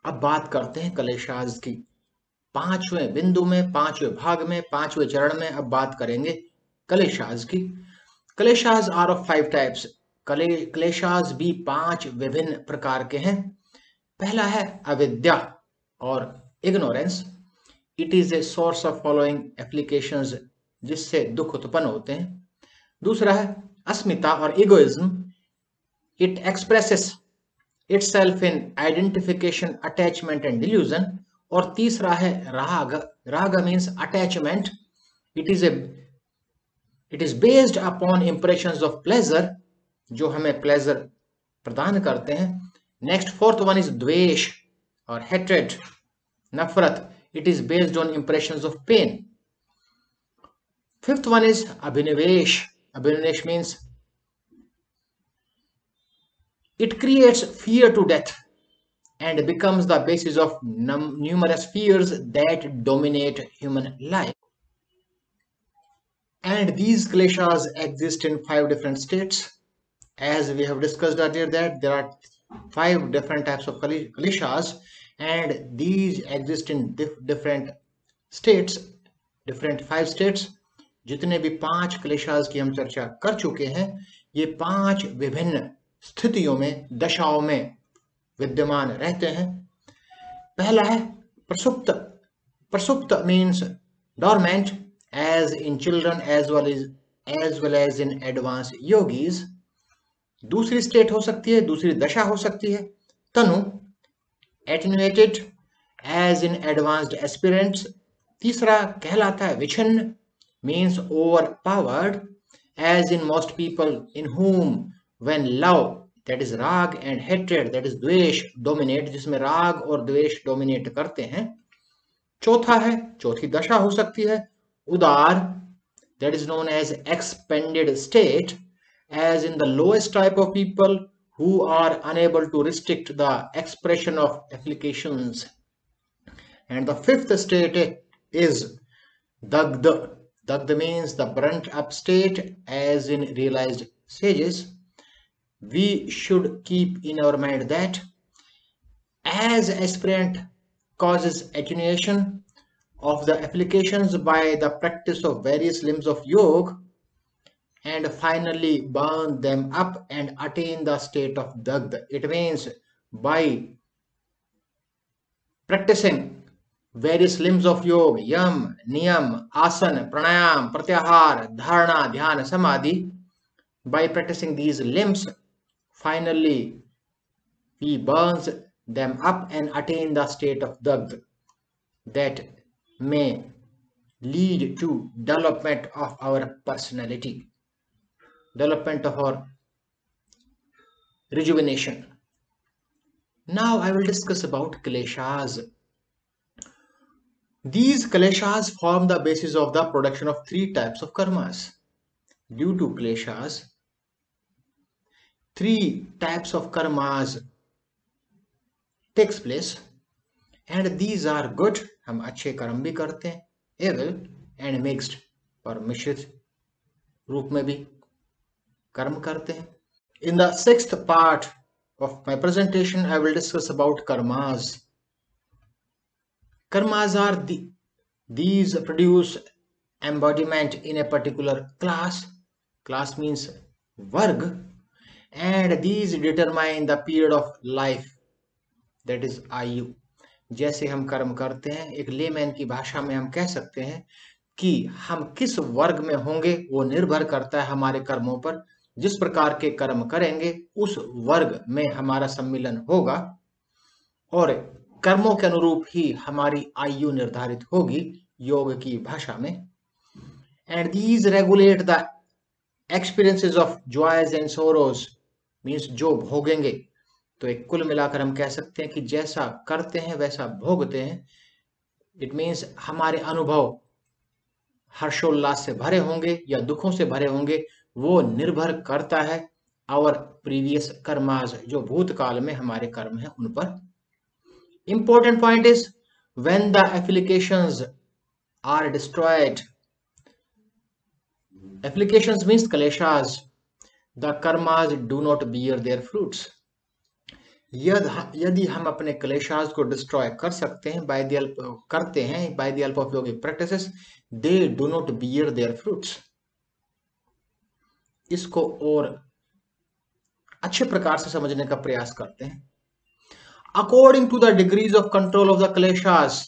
अब बात करते हैं क्लेशाज की। पांचवें बिंदु में, पांचवें भाग में, पांचवें चरण में अब बात करेंगे क्लेशाज की। क्लेशाज आर ऑफ 5 टाइप्स। क्लेशाज भी 5 विभिन्न प्रकार के हैं। पहला है अविद्या और ignorance. It is a source of following applications, जिससे दुख उत्पन्न होते हैं। दूसरा है अस्मिता और egoism. It expresses itself in identification, attachment and delusion. और तीसरा है राग। राग means attachment. It is a it is based upon impressions of pleasure, जो हमें प्लेजर प्रदान करते हैं। नेक्स्ट फोर्थ वन इज द्वेष और हेट्रेड, नफरत। It is based on impressions of pain. Fifth one is अभिनिवेश। अभिनिवेश means it creates fear to death and becomes the basis of numerous fears that dominate human life. And these kleshas exist in 5 different states. As we have discussed earlier, that there are 5 different types of kleshas, and these exist in different states, different 5 states. जितने भी 5 क्लेशास की हम चर्चा कर चुके हैं, ये 5 विभिन्न स्थितियों में, दशाओं में विद्यमान रहते हैं। पहला है प्रसुप्त। प्रसुप्त means dormant, as in children as well as in advanced yogis. दूसरी स्टेट हो सकती है, दूसरी दशा हो सकती है तनु, attenuated as in advanced aspirants. तीसरा कहलाता है विच्छिन्न, means overpowered, as in most people in whom when love, that is राग, and hatred, that is द्वेष, dominate, जिसमें राग और द्वेष dominate करते हैं। चौथा है, चौथी दशा हो सकती है उदार, that is known as expanded state, as in the lowest type of people who are unable to restrict the expression of applications. And the fifth state is dagda. Dagda means the burnt up state, as in realized sages. We should keep in our mind that as aspirant causes attenuation of the applications by the practice of various limbs of yoga, and finally burn them up and attain the state of dagda. It means by practicing various limbs of yoga, yam, niyam, asana, pranayam, pratyahar, dharana, dhyana, samadhi, by practicing these limbs, finally he burns them up and attain the state of dagda, that may lead to development of our personality, development of our rejuvenation. Now I will discuss about kleshas. These kleshas form the basis of the production of 3 types of karmas. Due to kleshas, 3 types of karmas takes place, and these are good, हम अच्छे कर्म भी करते हैं, evil and mixed, और मिश्रित रूप में भी कर्म करते हैं. In the 6th part of my presentation, I will discuss about karmas. Karmas are these produce embodiment in a particular class. Class means varg, and these determine the period of life, that is आयु. जैसे हम कर्म करते हैं, एक layman की भाषा में हम कह सकते हैं कि हम किस वर्ग में होंगे वो निर्भर करता है हमारे कर्मों पर. जिस प्रकार के कर्म करेंगे उस वर्ग में हमारा सम्मिलन होगा, और कर्मों के अनुरूप ही हमारी आयु निर्धारित होगी योग की भाषा में. And these regulate the experiences of joys and sorrows, means जो भोगेंगे. तो एक कुल मिलाकर हम कह सकते हैं कि जैसा करते हैं वैसा भोगते हैं. इट मीन्स हमारे अनुभव हर्षोल्लास से भरे होंगे या दुखों से भरे होंगे, वो निर्भर करता है आवर प्रीवियस कर्मास, जो भूतकाल में हमारे कर्म हैं उन पर. Important point is when the applications are destroyed. Applications means kleshas. The karmas do not bear their fruits. यदि हम अपने क्लेशास को डिस्ट्रॉय कर सकते हैं बाय द हेल्प करते हैं by the help of yogic practices, they do not bear their fruits. इसको और अच्छे प्रकार से समझने का प्रयास करते हैं। According to the degrees of control of the क्लेशास,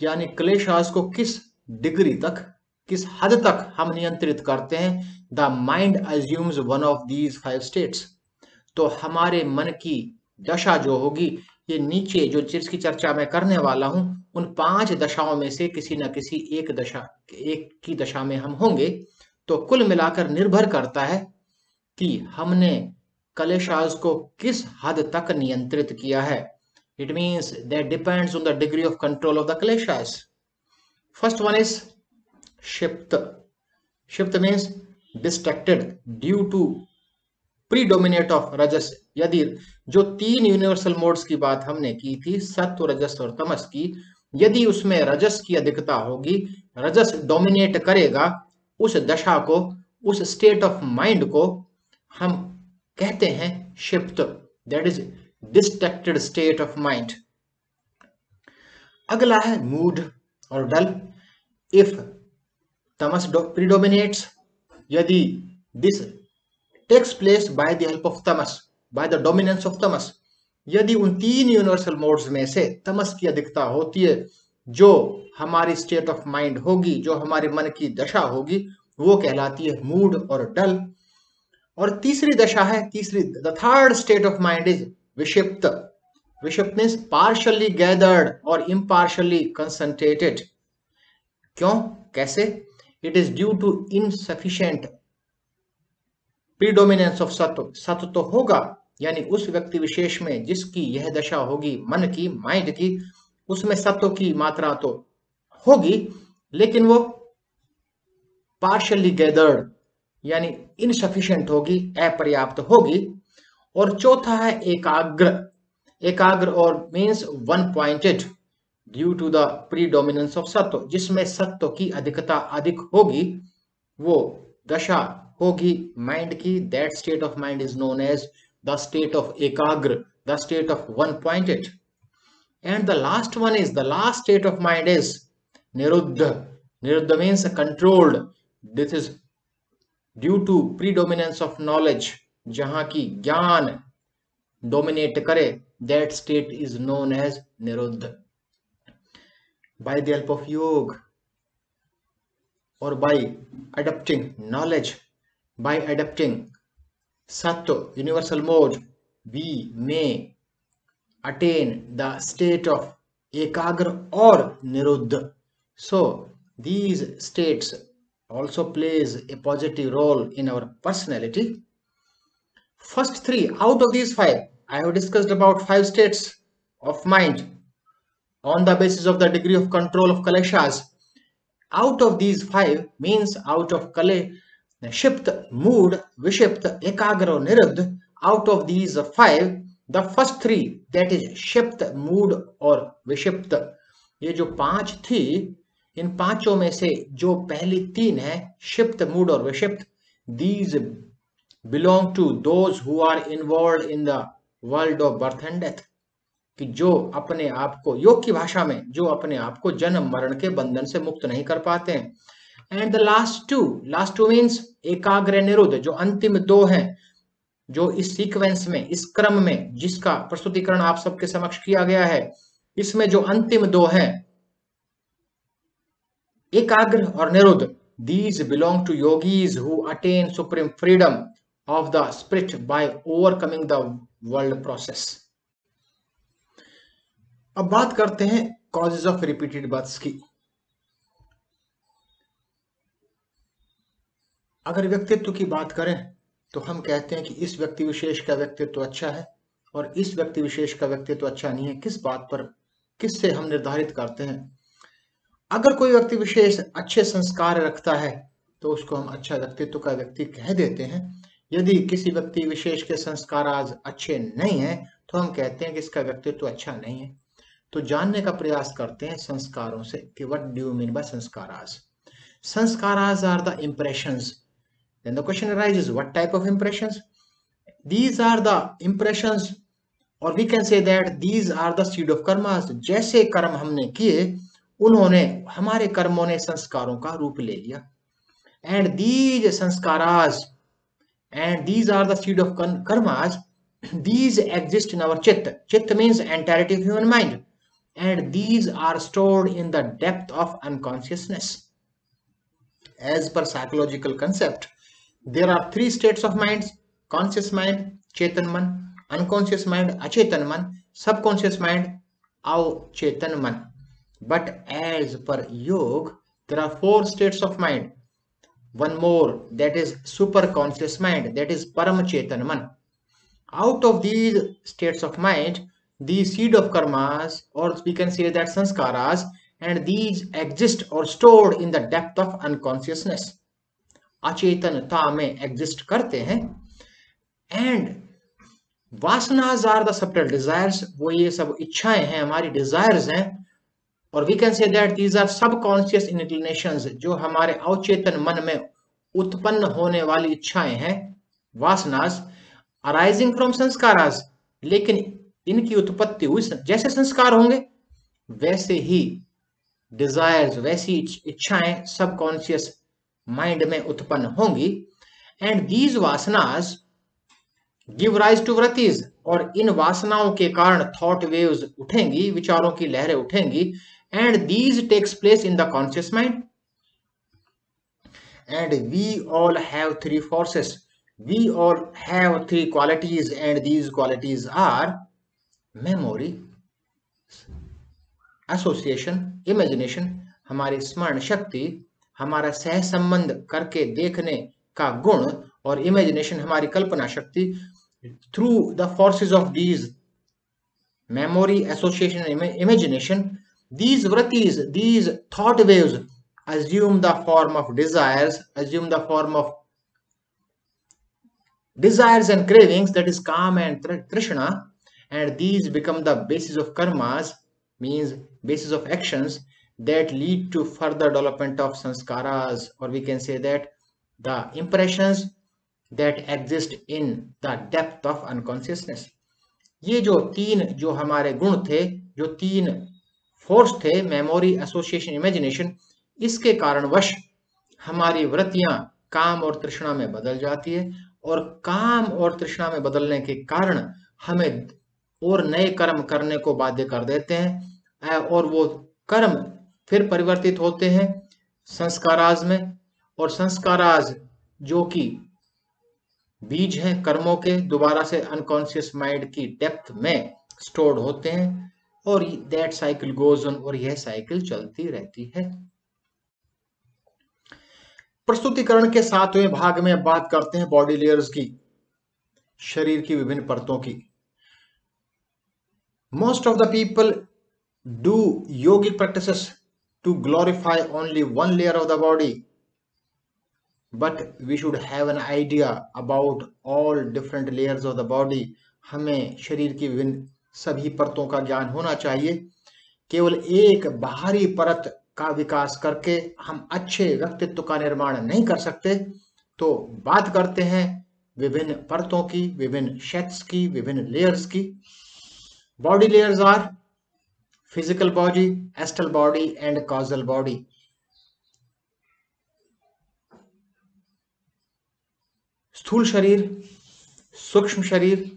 यानी क्लेशास को किस डिग्री तक, किस हद तक हम नियंत्रित करते हैं, the mind assumes one of these 5 states. तो हमारे मन की दशा जो होगी, ये नीचे जो जिसकी चर्चा मैं करने वाला हूं, उन 5 दशाओं में से किसी न किसी एक की दशा में हम होंगे। तो कुल मिलाकर निर्भर करता है कि हमने क्लेशास को किस हद तक नियंत्रित किया है। It means that depends on the degree of control of the kleshas. First one is Shipta. Shipta means distracted due to predominate of rajas. यदि जो 3 यूनिवर्सल मोड्स की बात हमने की थी, सत्व, रजस और तमस की, यदि उसमें रजस की अधिकता होगी, रजस डोमिनेट करेगा, उस दशा को, उस स्टेट ऑफ माइंड को हम कहते हैं शिप्त, that is distracted state of mind. अगला है मूड और डल. If tamas predominates, यदि this takes place by the help of tamas, by the dominance of tamas, यदि उन 3 यूनिवर्सल मोड्स में से तमस की अधिकता होती है, जो हमारी स्टेट ऑफ माइंड होगी, जो हमारे मन की दशा होगी, वो कहलाती है मूड और डल. और तीसरी दशा है, the third state of mind is vikshipta. Vikshipta means partially gathered और इम्पार्शली कंसंट्रेटेड. क्यों, कैसे? It is due to insufficient predominance of sattva. सत्व तो होगा, यानी उस व्यक्ति विशेष में जिसकी यह दशा होगी, मन की, माइंड की, उसमें सत्व की मात्रा तो होगी, लेकिन वो पार्शली गैदर्ड यानी इनसफिशिएंट होगी, अपर्याप्त होगी. और चौथा है एकाग्र. एकाग्र और means one pointed due to the predominance of sattva, जिसमें सत्व की अधिकता अधिक होगी, वो दशा होगी माइंड की. That state of mind is known as the state of एकाग्र, the state of one pointed. And the last one is, the last state of mind is निरुद्ध. निरुद्ध means controlled. This is due to predominance of knowledge, जहां की ज्ञान dominate करे. That state is known as निरुद्ध. By the help of योग और by adopting knowledge, by adopting सत्व universal mode, we may attain the state of ekagra or niruddha. So these states also plays a positive role in our personality. First 3 out of these 5, I have discussed about 5 states of mind on the basis of the degree of control of kaleshas. Out of these 5 means out of shipt, mood, vishipt, ekagra or niruddha, out of these 5, the first 3, that is शिप्त, mood और विक्षिप्त, ये जो 5 थी, इन पांचों में से जो पहली 3 है, शिप्त, मूड और विक्षिप्त, these belong to those who are involved in the world of birth and death. कि जो अपने आप को, योग की भाषा में, जो अपने आप को जन्म मरण के बंधन से मुक्त नहीं कर पाते हैं. And the last two means एकाग्र, निरुद्ध, जो अंतिम 2 हैं, जो इस सीक्वेंस में, इस क्रम में जिसका प्रस्तुतिकरण आप सबके समक्ष किया गया है, इसमें जो अंतिम 2 हैं, एकाग्र और निरुद्ध, these belong to yogis who attain supreme freedom of the spirit by overcoming the world process. अब बात करते हैं causes of repeated births की. अगर व्यक्तित्व की बात करें तो हम कहते हैं कि इस व्यक्ति विशेष का व्यक्तित्व अच्छा है और इस व्यक्ति विशेष का व्यक्तित्व अच्छा नहीं है. किस बात पर, किससे हम निर्धारित करते हैं? अगर कोई व्यक्ति विशेष अच्छे संस्कार रखता है तो उसको हम अच्छा व्यक्तित्व का व्यक्ति कह देते हैं. यदि किसी व्यक्ति विशेष के संस्कार आज अच्छे नहीं है तो हम कहते हैं कि इसका व्यक्तित्व अच्छा नहीं है. तो जानने का प्रयास करते हैं संस्कारों से कि what do you mean by संस्कारास. Sanskaras are the impressions. Then the question arises, what type of impressions? These are the impressions, or we can say that these are the seed of karmas. जैसे कर्म हमने किए, उन्होंने, हमारे कर्मों ने संस्कारों का रूप ले लिया. And these sanskaras, and these are the seed of karmas. These exist in our chitta. Chitta means entirety of human mind. And these are stored in the depth of unconsciousness. As per psychological concept, there are three states of minds: conscious mind, chetan man; unconscious mind, achetan man; subconscious mind, avchetan man. But as per yoga, there are four states of mind. One more, that is super conscious mind, that is param chetan man. Out of these states of mind, the seed of karmas, or we can say that sanskaras, and these exist or stored in the depth of unconsciousness. अचेतनता में exist करते हैं. And vasanas are the subtle desires. वो ये सब इच्छाएं हैं, हमारी desires हैं. और we can say that these are subconscious inclinations, जो हमारे अवचेतन मन में उत्पन्न होने वाली इच्छाएं हैं, वासनास, arising from संस्कारास. लेकिन इनकी उत्पत्ति हुई, जैसे संस्कार होंगे वैसे ही डिजायर्स, वैसी इच्छाएं सबकॉन्शियस माइंड में उत्पन्न होंगी. एंड दीज वासनास गिव राइज टू वृत्तिज, और इन वासनाओं के कारण थॉट वेव्स उठेंगी, विचारों की लहरें उठेंगी. And these takes place in the conscious mind. And we all have three forces. We all have three qualities, and these qualities are memory, association, imagination. हमारी स्मरण शक्ति, हमारा सह संबंध करके देखने का गुण, और इमेजिनेशन हमारी कल्पना शक्ति. Through the forces of these memory, association, and imagination, these vrittis, these thought waves assume the form of desires, assume the form of desires and cravings, that is kama and trishna. And these become the basis of karmas, means basis of actions that lead to further development of sanskaras, or we can say that the impressions that exist in the depth of unconsciousness. ये जो तीन जो हमारे गुण थे, जो तीन force थे, मेमोरी, एसोसिएशन, इमेजिनेशन, इसके कारणवश हमारी वृत्तियां काम और तृष्णा में बदल जाती है, और काम और तृष्णा में बदलने के कारण हमें और नए कर्म करने को बाध्य कर देते हैं, और वो कर्म फिर परिवर्तित होते हैं संस्काराज में. और संस्काराज जो कि बीज हैं कर्मों के, दोबारा से अनकॉन्शियस माइंड की डेप्थ में स्टोर्ड होते हैं, और दैट साइकिल गोज ऑन, और यह साइकिल चलती रहती है. प्रस्तुतिकरण के 7वें भाग में अब बात करते हैं बॉडी लेयर्स की, शरीर की विभिन्न परतों की. Most of the people do yogic practices to glorify only one layer of the body, but we should have an idea about all different layers of the body. हमें शरीर की विभिन्न सभी परतों का ज्ञान होना चाहिए. केवल एक बाहरी परत का विकास करके हम अच्छे व्यक्तित्व का निर्माण नहीं कर सकते. तो बात करते हैं विभिन्न परतों की, विभिन्न शेड्स की, विभिन्न लेयर्स की. Body layers are physical body, astral body and causal body. स्थूल शरीर, सूक्ष्म शरीर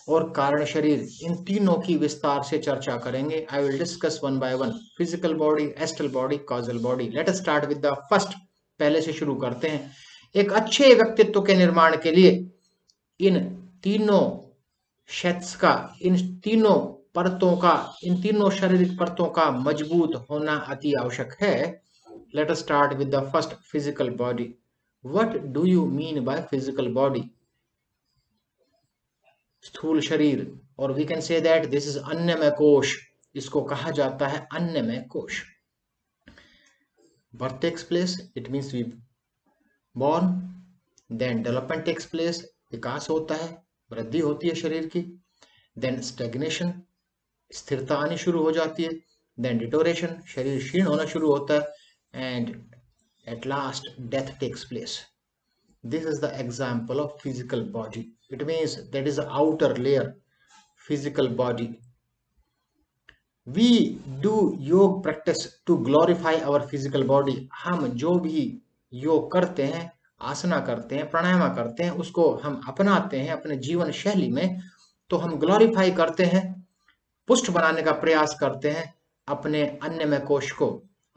और कारण शरीर, इन तीनों की विस्तार से चर्चा करेंगे. I will discuss one by one. Physical body, astral body, causal body. Late us start with the first. पहले से शुरू करते हैं. एक अच्छे व्यक्तित्व के निर्माण के लिए इन तीनों शेड्स का, इन तीनों परतों का, इन तीनों शारीरिक परतों का मजबूत होना अति आवश्यक है. Let us start with the first, physical body. What do you mean by physical body? स्थूल शरीर, और we can say that this is अन्नमय कोश. इसको कहा जाता है अन्नमय कोश. Birth takes place, it means we born. Then development takes place, विकास होता है, वृद्धि होती है शरीर की. देन स्टेग्नेशन, स्थिरता आनी शुरू हो जाती है. देन डिटोरेशन, शरीर क्षीण होना शुरू होता है. And at last death takes place. This is the example of physical body. It means that is the outer layer, physical body. We do योग practice to glorify our physical body. हम जो भी योग करते हैं, आसना करते हैं, प्राणायाम करते हैं, उसको हम अपनाते हैं अपने जीवन शैली में, तो हम ग्लोरीफाई करते हैं, पुष्ट बनाने का प्रयास करते हैं अपने अन्नमय कोश को,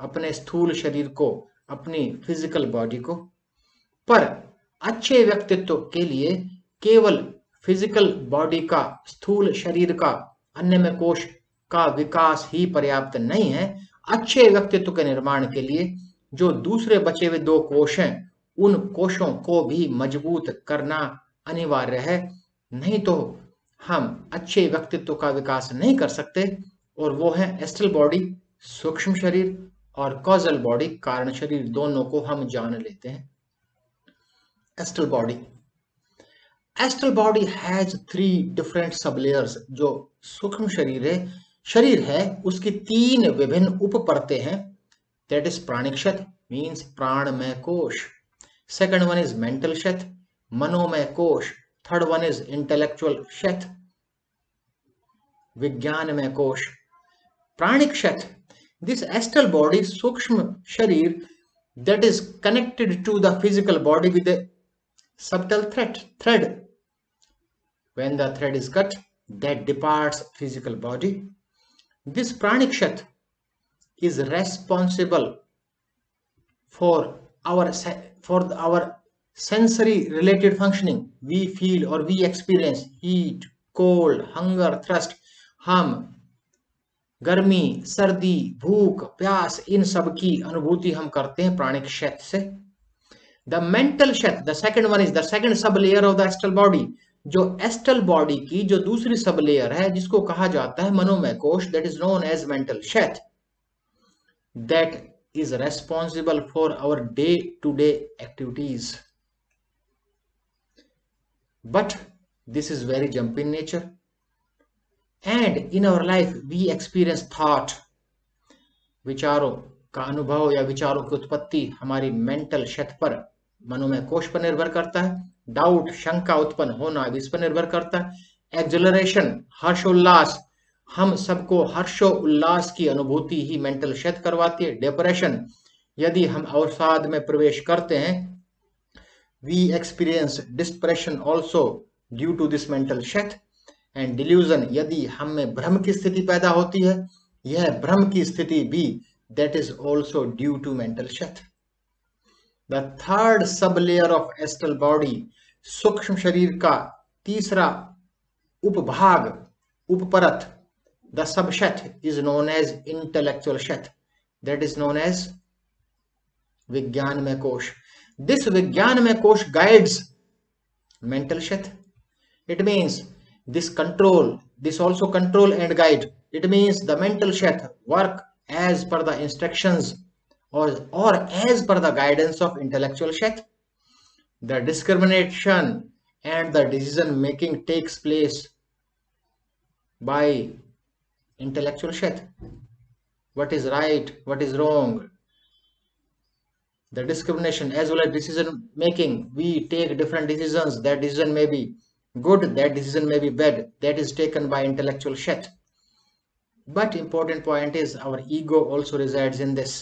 अपने स्थूल शरीर को, अपनी फिजिकल बॉडी को। पर अच्छे व्यक्तित्व के लिए केवल फिजिकल बॉडी का, स्थूल शरीर का, अन्नमय कोश का विकास ही पर्याप्त नहीं है। अच्छे व्यक्तित्व के निर्माण के लिए जो दूसरे बचे हुए 2 कोश हैं, उन कोशों को भी मजबूत करना अनिवार्य है, नहीं तो हम अच्छे व्यक्तित्व का विकास नहीं कर सकते। और वो है एस्ट्रल बॉडी, सूक्ष्म शरीर, और कॉजल बॉडी, कारण शरीर, दोनों को हम जान लेते हैं। Astral body, astral body has 3 different सब लेयर्स। जो सूक्ष्म शरीर है उसकी 3 विभिन्न उप परतें हैं। दैट इज प्राणिक शत, मीन्स प्राणमय कोश। सेकंड वन इज मेंटल शत, मनोमय कोश। थर्ड वन इज इंटेलेक्चुअल शत, विज्ञानमय कोश। प्राणिक शत, this astral body, सूक्ष्म शरीर, that is connected to the physical body with a subtle thread. When the thread is cut, that departs physical body. This pranic shat is responsible for our sensory related functioning. We feel or we experience heat, cold, hunger, thirst. हम गर्मी, सर्दी, भूख, प्यास, इन सब की अनुभूति हम करते हैं प्राणिक शत से। The mental sheath, the second one is the second सब layer of the astral body. जो एस्ट्रल बॉडी की जो दूसरी सब लेयर है, जिसको कहा जाता है मनोमय कोश, that is known as mental sheath, that is responsible for our day to day activities. But this is very jump in nature, and in our life we experience thought, विचारों का अनुभव या विचारों की उत्पत्ति हमारी मेंटल शत पर, मनोमय कोश पर निर्भर करता है। डाउट, शंका उत्पन्न होना इस पर निर्भर करता है। एक्सलरेशन, हर्षोल्लास, हम सबको हर्षोल्लास की अनुभूति ही मेंटल शत करवाती है। डिप्रेशन, यदि हम अवसाद में प्रवेश करते हैं, we experience depression also due to this mental शत। एंड डिल्यूजन, यदि हम में भ्रम की स्थिति पैदा होती है, यह भ्रम की स्थिति भी that is also due to mental sheath. The third sub layer of astral body, सूक्ष्म शरीर का तीसरा उपभाग, उपपरत, the subsheath is known as intellectual sheath, that is known as विज्ञानमय कोश। दिस विज्ञानमय कोश guides mental sheath. It means this also control and guide. It means the mental shat work as per the instructions or as per the guidance of intellectual shat. The discrimination and the decision making takes place by intellectual shat. What is right, what is wrong, the discrimination as well as decision making. We take different decisions. That decision may be good, that decision may be bad, that is taken by intellectual shat. But important point is our ego also resides in this.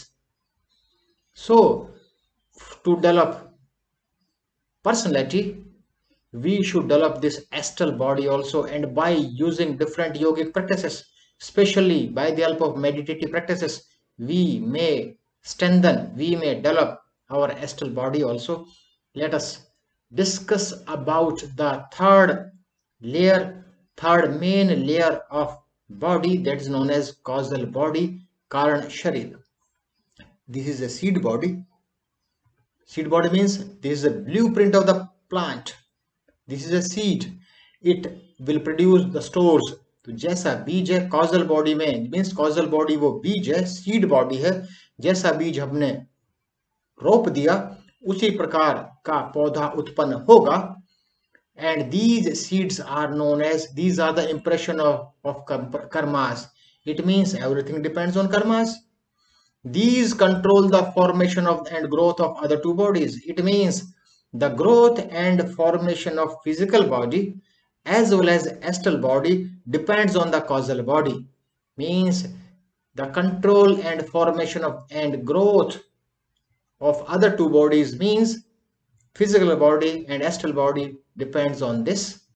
So to develop personality, we should develop this astral body also, and by using different yogic practices, especially by the help of meditative practices, we may strengthen, we may develop our astral body also. Let us discuss about the third main layer of body, that is known as causal body, karan sharir. This is a seed body. Seed body means this is a blueprint of the plant. This is a seed. It will produce the stores. तो जैसा बीज है causal body में, means causal body वो बीज है, seed body है। जैसा बीज हमने रोप दिया, उसी प्रकार का पौधा उत्पन्न होगा। and these seeds are known as, these are the impression of karmas. It means everything depends on karmas. These control the formation of and growth of other 2 bodies. It means The growth and formation of physical body as well as astral body depends on the causal body. Means the control and formation of and growth of other two bodies means physical body and astral body depends on this